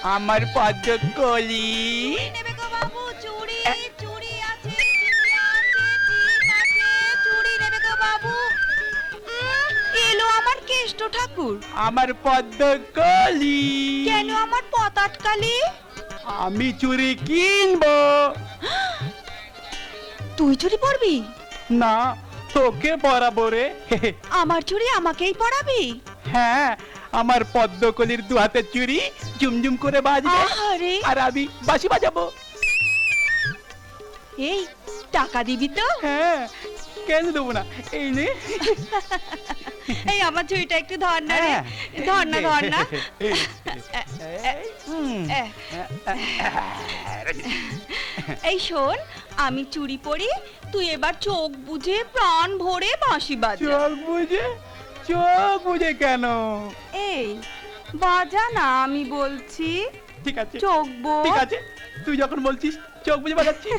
আমার পদ্মকলি নেবে গো বাবু চুড়ি চুড়ি আছে চুড়ি আছে চিন আছে চুড়ি নেবে গো বাবু এলো আমার কেষ্ট ঠাকুর আমার পদ্মকলি কেন আমার পথ আটকালি আমি চুড়ি কিনবো তুই চুড়ি পরবি না তোকে পরাবো রে আমার চুড়ি আমাকেই পরাবি হ্যাঁ আমার পদ্মকলির দু হাতের চুড়ি ঝুমঝুম করে বাজবে আরে আর আমি বাঁশি বাজাবো এই টাকা দিবি তো হ্যাঁ কেন দেবো না এই নে এই আমার চুড়িটা একটু ধর না রে ধর না ধর না এই শোন আমি চুড়ি পরি তুই এবার চোখ বুজে প্রাণ ভরে বাঁশি বাজা চোখ বুঝে কেন এই বাজা না আমি বলছি ঠিক আছে চোখ ঠিক আছে তুই যখন বলছিস চোখ বুঝে বাজাচ্ছি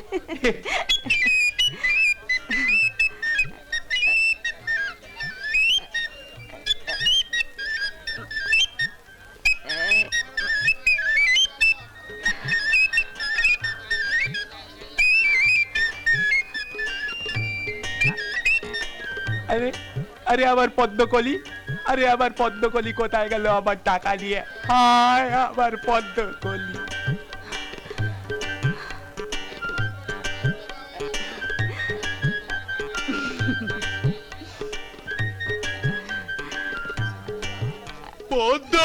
আরে আরে আবার পদ্মকলি আরে আবার পদ্মকলি কোথায় গেল আবার টাকা দিয়ে হায় আবার পদ্মকলি পদ্ম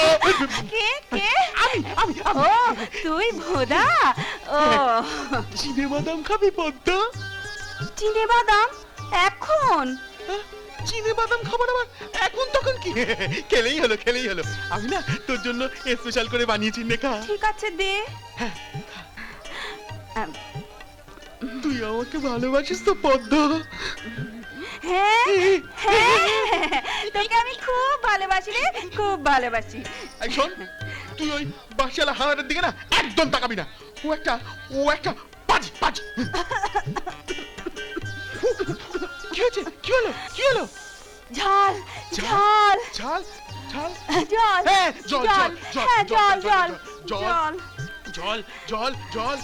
কে কে আমি ও তুই ভোদা ও চিনে বাদাম খাবি পদ্ম চিনে বাদাম এখন চিনে বাদাম খাবার আবার এখন তখন কি খেলেই হলো আমি না তোর জন্য স্পেশাল করে বানিয়েছি নেখা ঠিক আছে দে তুই আমাকে ভালোবাসিস তো পদ্ম হ্যাঁ তোকে আমি খুব ভালোবাসি রে খুব ভালোবাসি এই শোন তুই ওই বাসিয়ালা হাওয়ারের দিকে না একদম তাকাবি না ও একটা পাজি কি হলো ঝাল ঝাল ঝাল জল হ্যাঁ, জল, জল জল, হ্যাঁ জল, জল জল, জল জল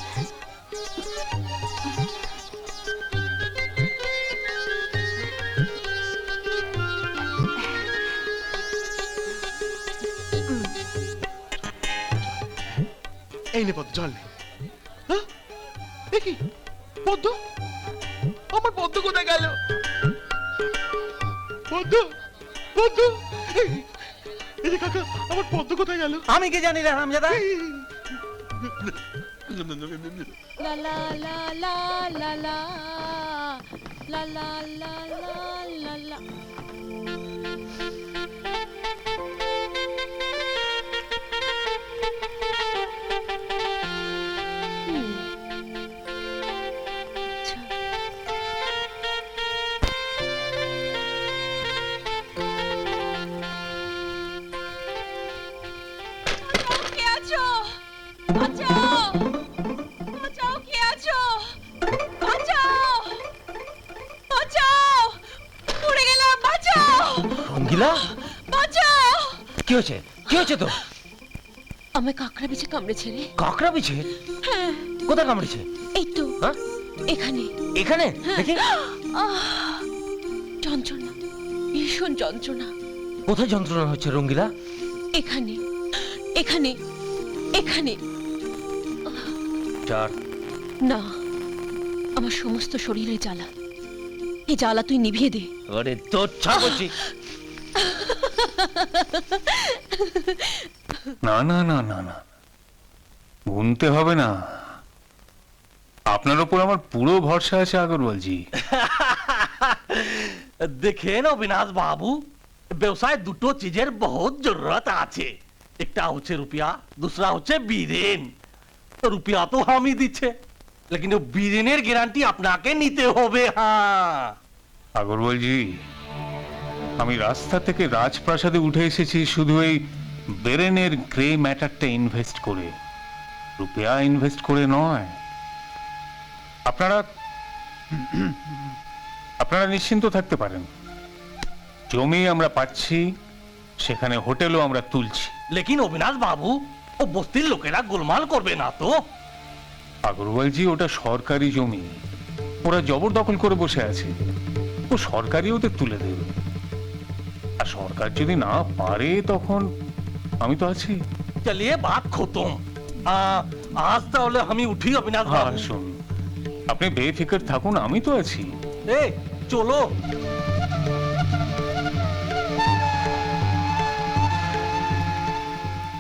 এই নে পদ্ম জল নে হ্যাঁ দেখি পদ্ম আমার পদ্ম কোথায় গেল পদ্ম এই যে কাকা আমার পদ্ম কোথায় গেল আমি কি জানি রে হারামজাদা লা লা লা লা লা লা লা লা লা লা লা কি হয়েছে তো আমায় কাকড়া বিছে কামড়েছে রে কাকড়া বিছে হ্যাঁ কোথায় কামড়েছে এই তো হ্যাঁ এখানে দেখি যন্ত্রণা ভীষণ যন্ত্রণা কোথায় যন্ত্রণা হচ্ছে রঙ্গিলা এখানে এখানে এখানে চার না আমার সমস্ত শরীরে জ্বালা এই জ্বালা তুই নিভিয়ে দে আরে তোর ছাগলছি না না না না না গুনতে হবে না আপনার উপর আমার পুরো ভরসা আছে আগরওয়ালজি देखें अविनाश बाबू व्यवसाय दुटो चीजेर बहुत जरूरत आछे एकटा होच्छे रुपया दूसरा होच्छे बीरेन तो रुपया तो हम ही दिच्छे लेकिन वो बीरेनेर ग्যারান্টি আপনাকে নিতে হবে হ্যাঁ আগরওয়ালজি আমি রাস্তা থেকে রাজপ্রাসাদে উঠে এসেছি শুধু এই বেরেনের গ্রে ম্যাটারটা ইনভেস্ট করে রুপিয়া ইনভেস্ট করে নয় আপনারা নিশ্চিন্ত থাকতে পারেন জমি আমরা পাচ্ছি সেখানে হোটেলও আমরা তুলছি लेकिन अविनाश बाबू ও বস্তির লোকেরা গোলমাল করবে না তো? আগরওয়ালজি, ওটা সরকারি জমি, ওরা জবরদখল করে বসে আছে। ও সরকারি ওদের তুলে দেবে। আর সরকার যদি না পারে তখন আমি তো আছি। চলিয়ে বাত খতম। আজ তাহলে আমি উঠি অবিনাশ হ্যাঁ, বাবু। শুন, আপনি বেফিকর থাকুন, আমি তো আছি। এই চলো।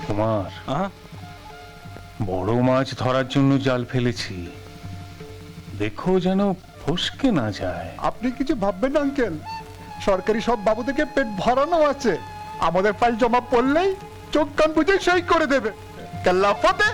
কুমার, হ্যাঁ? বড় মাছ ধরার জন্য জাল ফেলেছি, দেখো যেন ফসকে না যায়। আপনি কিছু ভাববেন না আঙ্কেল, সরকারি সব বাবুদেরকে পেট ভরানো আছে, আমাদের ফাইল জমা পড়লেই চোখ কান বুঝে সই করে দেবে। কাল্লা ফতে।